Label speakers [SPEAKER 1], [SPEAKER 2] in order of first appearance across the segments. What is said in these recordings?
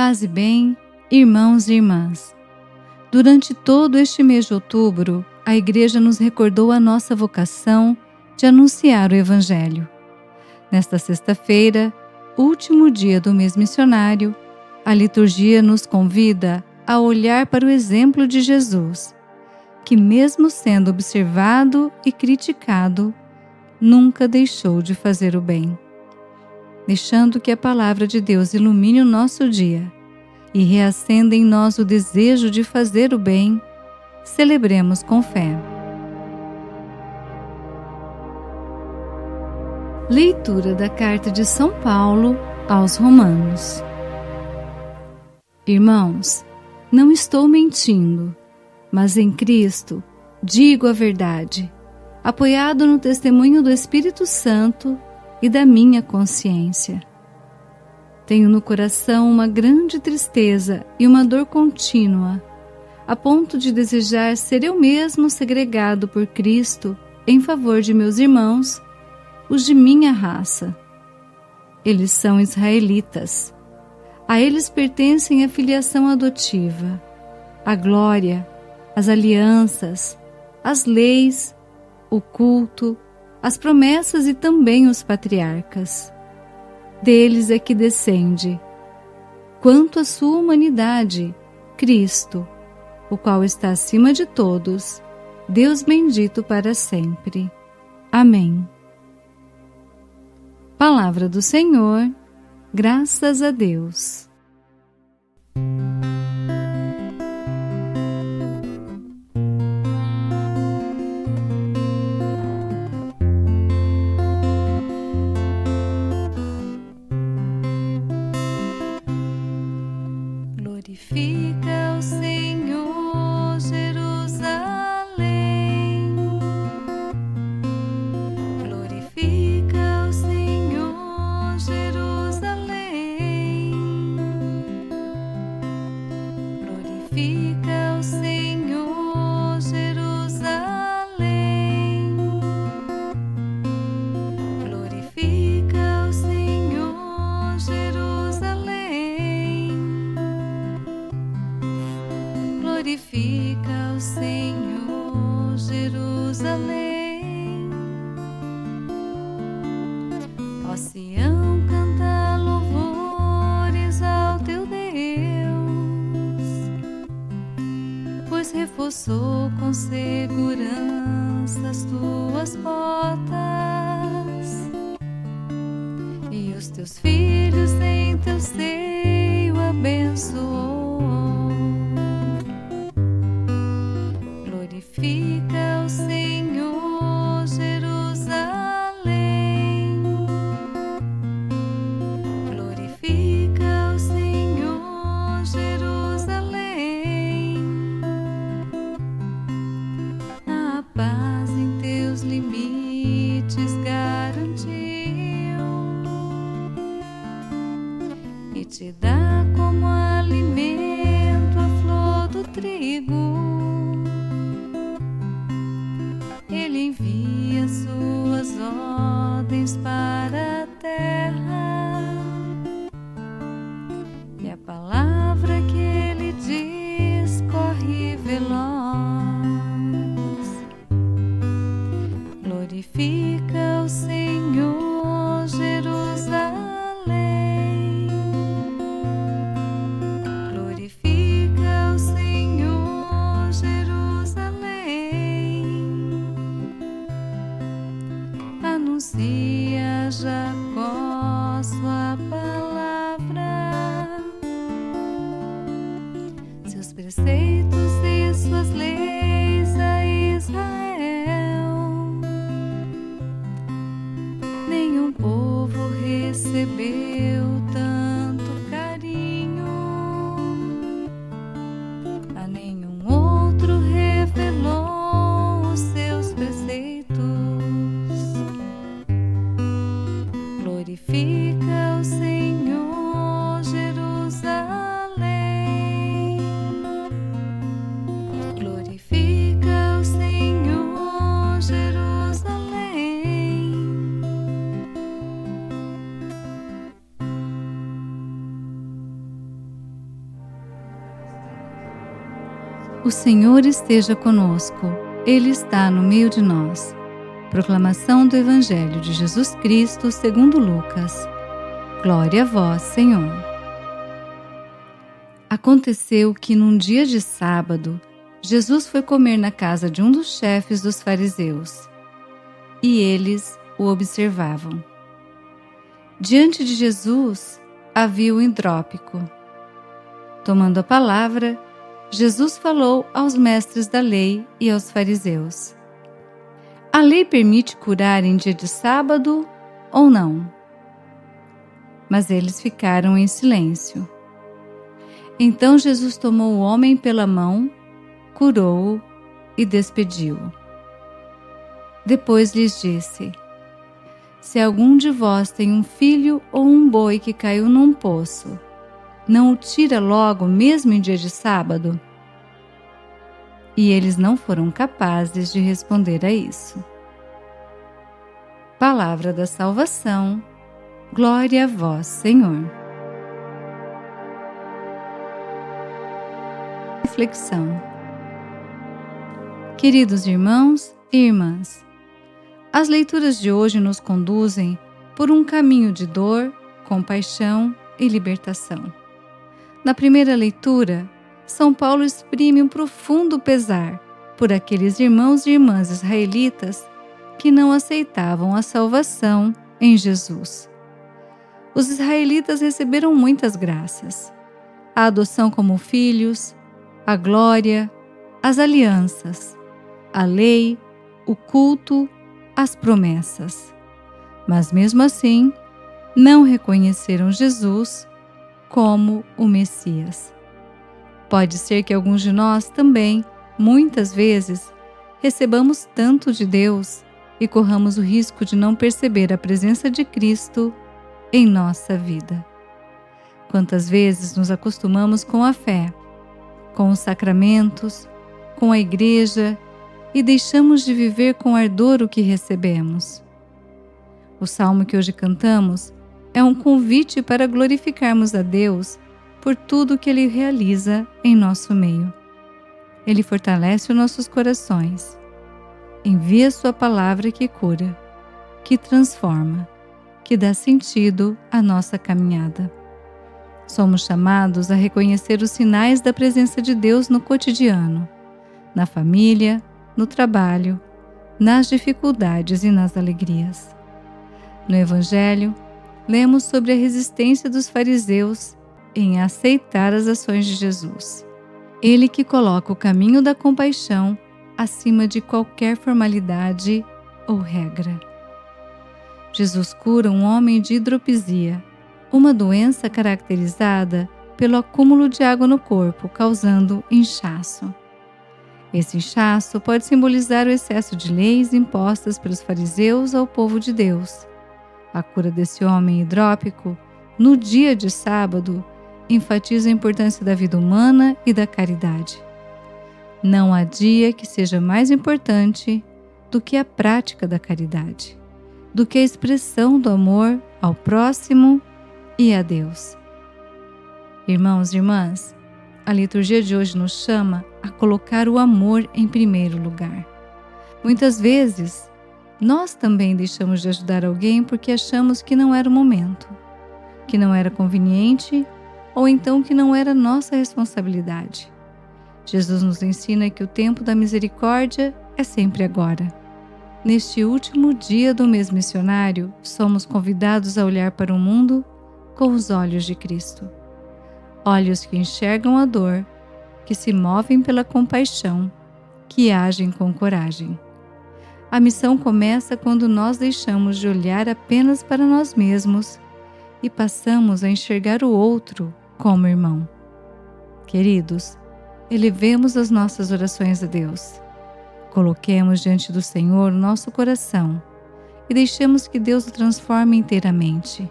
[SPEAKER 1] Paz e bem, irmãos e irmãs. Durante todo este mês de outubro, a Igreja nos recordou a nossa vocação de anunciar o Evangelho. Nesta sexta-feira, último dia do mês missionário, a liturgia nos convida a olhar para o exemplo de Jesus, que mesmo sendo observado e criticado, nunca deixou de fazer o bem. Deixando que a palavra de Deus ilumine o nosso dia e reacenda em nós o desejo de fazer o bem, celebremos com fé. Leitura da Carta de São Paulo aos Romanos. Irmãos, não estou mentindo, mas em Cristo digo a verdade, apoiado no testemunho do Espírito Santo e da minha consciência. Tenho no coração uma grande tristeza e uma dor contínua, a ponto de desejar ser eu mesmo segregado por Cristo em favor de meus irmãos, os de minha raça. Eles são israelitas. A eles pertencem a filiação adotiva, a glória, as alianças, as leis, o culto, as promessas e também os patriarcas. Deles é que descende, quanto à sua humanidade, Cristo, o qual está acima de todos, Deus bendito para sempre. Amém. Palavra do Senhor, graças a Deus.
[SPEAKER 2] Glorifica o Senhor, Jerusalém. Glorifica o Senhor, Jerusalém. Glorifica o Senhor, Jerusalém. Glorifica o Senhor, Jerusalém. Glorifica o Senhor, Jerusalém. Ó Sião, canta louvores ao teu Deus, pois reforçou com segurança as tuas portas, e os teus filhos em teu seio abençoou. Glorifica o Senhor, Jerusalém. Glorifica o Senhor, Jerusalém. A paz em teus limites garantiu e te dá como alimento a flor do trigo. Ele envia suas ordens para a terra, e a palavra que ele diz corre veloz. Glorifica o Senhor, Jerusalém. Glorifica o Senhor, Jerusalém. Anuncia a Jacó sua palavra, seus preceitos e suas leis a Israel. Nenhum povo recebeu tanto carinho, a nenhum outro revelou os seus preceitos. Glorifica o Senhor, Jerusalém. Glorifica o Senhor, Jerusalém.
[SPEAKER 1] O Senhor esteja conosco, Ele está no meio de nós. Proclamação do Evangelho de Jesus Cristo segundo Lucas. Glória a vós, Senhor. Aconteceu que num dia de sábado, Jesus foi comer na casa de um dos chefes dos fariseus, e eles o observavam. Diante de Jesus havia o hidrópico. Tomando a palavra, Jesus falou aos mestres da lei e aos fariseus: a lei permite curar em dia de sábado ou não? Mas eles ficaram em silêncio. Então Jesus tomou o homem pela mão, curou-o e despediu-o. Depois lhes disse: se algum de vós tem um filho ou um boi que caiu num poço, não o tira logo mesmo em dia de sábado? E eles não foram capazes de responder a isso. Palavra da salvação, glória a vós, Senhor. Reflexão. Queridos irmãos e irmãs, as leituras de hoje nos conduzem por um caminho de dor, compaixão e libertação. Na primeira leitura, São Paulo exprime um profundo pesar por aqueles irmãos e irmãs israelitas que não aceitavam a salvação em Jesus. Os israelitas receberam muitas graças: a adoção como filhos, a glória, as alianças, a lei, o culto, as promessas. Mas mesmo assim, não reconheceram Jesus como o Messias. Pode ser que alguns de nós também, muitas vezes, recebamos tanto de Deus e corramos o risco de não perceber a presença de Cristo em nossa vida. Quantas vezes nos acostumamos com a fé, com os sacramentos, com a igreja e deixamos de viver com ardor o que recebemos. O salmo que hoje cantamos é um convite para glorificarmos a Deus por tudo que Ele realiza em nosso meio. Ele fortalece os nossos corações, envia sua palavra que cura, que transforma, que dá sentido à nossa caminhada. Somos chamados a reconhecer os sinais da presença de Deus no cotidiano, na família, no trabalho, nas dificuldades e nas alegrias. No Evangelho, lemos sobre a resistência dos fariseus em aceitar as ações de Jesus. Ele que coloca o caminho da compaixão acima de qualquer formalidade ou regra. Jesus cura um homem de hidropisia, uma doença caracterizada pelo acúmulo de água no corpo, causando inchaço. Esse inchaço pode simbolizar o excesso de leis impostas pelos fariseus ao povo de Deus. A cura desse homem hidrópico, no dia de sábado, enfatiza a importância da vida humana e da caridade. Não há dia que seja mais importante do que a prática da caridade, do que a expressão do amor ao próximo e a Deus. Irmãos e irmãs, a liturgia de hoje nos chama a colocar o amor em primeiro lugar. Muitas vezes, nós também deixamos de ajudar alguém porque achamos que não era o momento, que não era conveniente ou então que não era nossa responsabilidade. Jesus nos ensina que o tempo da misericórdia é sempre agora. Neste último dia do mês missionário, somos convidados a olhar para o mundo com os olhos de Cristo. Olhos que enxergam a dor, que se movem pela compaixão, que agem com coragem. A missão começa quando nós deixamos de olhar apenas para nós mesmos e passamos a enxergar o outro como irmão. Queridos, elevemos as nossas orações a Deus. Coloquemos diante do Senhor o nosso coração e deixemos que Deus o transforme inteiramente.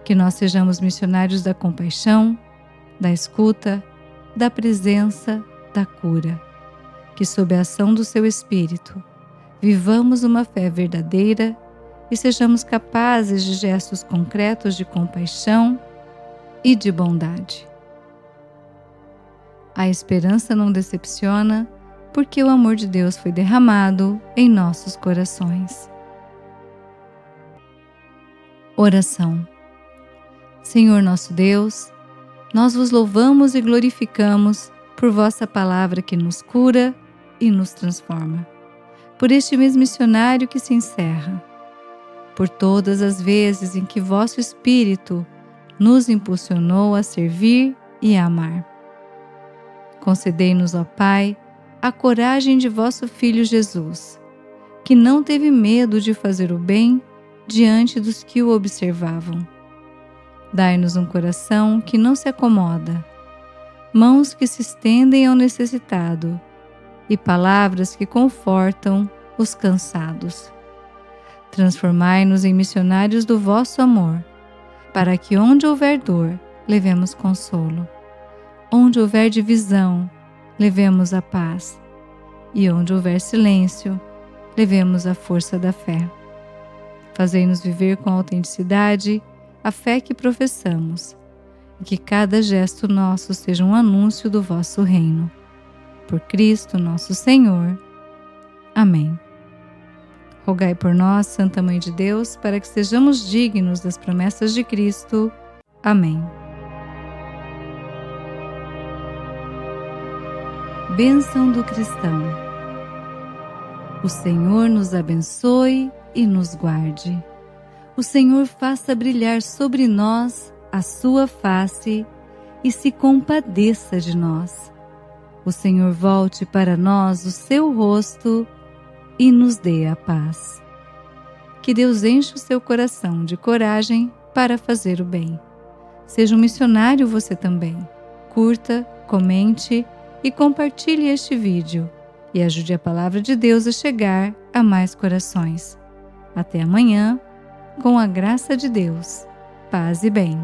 [SPEAKER 1] Que nós sejamos missionários da compaixão, da escuta, da presença, da cura. Que sob a ação do Seu Espírito, vivamos uma fé verdadeira e sejamos capazes de gestos concretos de compaixão e de bondade. A esperança não decepciona, porque o amor de Deus foi derramado em nossos corações. Oração. Senhor nosso Deus, nós vos louvamos e glorificamos por vossa palavra que nos cura e nos transforma, por este mês missionário que se encerra, por todas as vezes em que vosso Espírito nos impulsionou a servir e a amar. Concedei-nos, ó Pai, a coragem de vosso Filho Jesus, que não teve medo de fazer o bem diante dos que o observavam. Dai-nos um coração que não se acomoda, mãos que se estendem ao necessitado e palavras que confortam os cansados. Transformai-nos em missionários do vosso amor, para que onde houver dor, levemos consolo, onde houver divisão, levemos a paz, e onde houver silêncio, levemos a força da fé. Fazei-nos viver com autenticidade a fé que professamos, e que cada gesto nosso seja um anúncio do vosso reino. Por Cristo nosso Senhor. Amém. Rogai por nós, Santa Mãe de Deus, para que sejamos dignos das promessas de Cristo. Amém. Bênção do cristão. O Senhor nos abençoe e nos guarde. O Senhor faça brilhar sobre nós a sua face e se compadeça de nós. O Senhor volte para nós o seu rosto e nos dê a paz. Que Deus enche o seu coração de coragem para fazer o bem. Seja um missionário você também. Curta, comente e compartilhe este vídeo e ajude a palavra de Deus a chegar a mais corações. Até amanhã, com a graça de Deus. Paz e bem.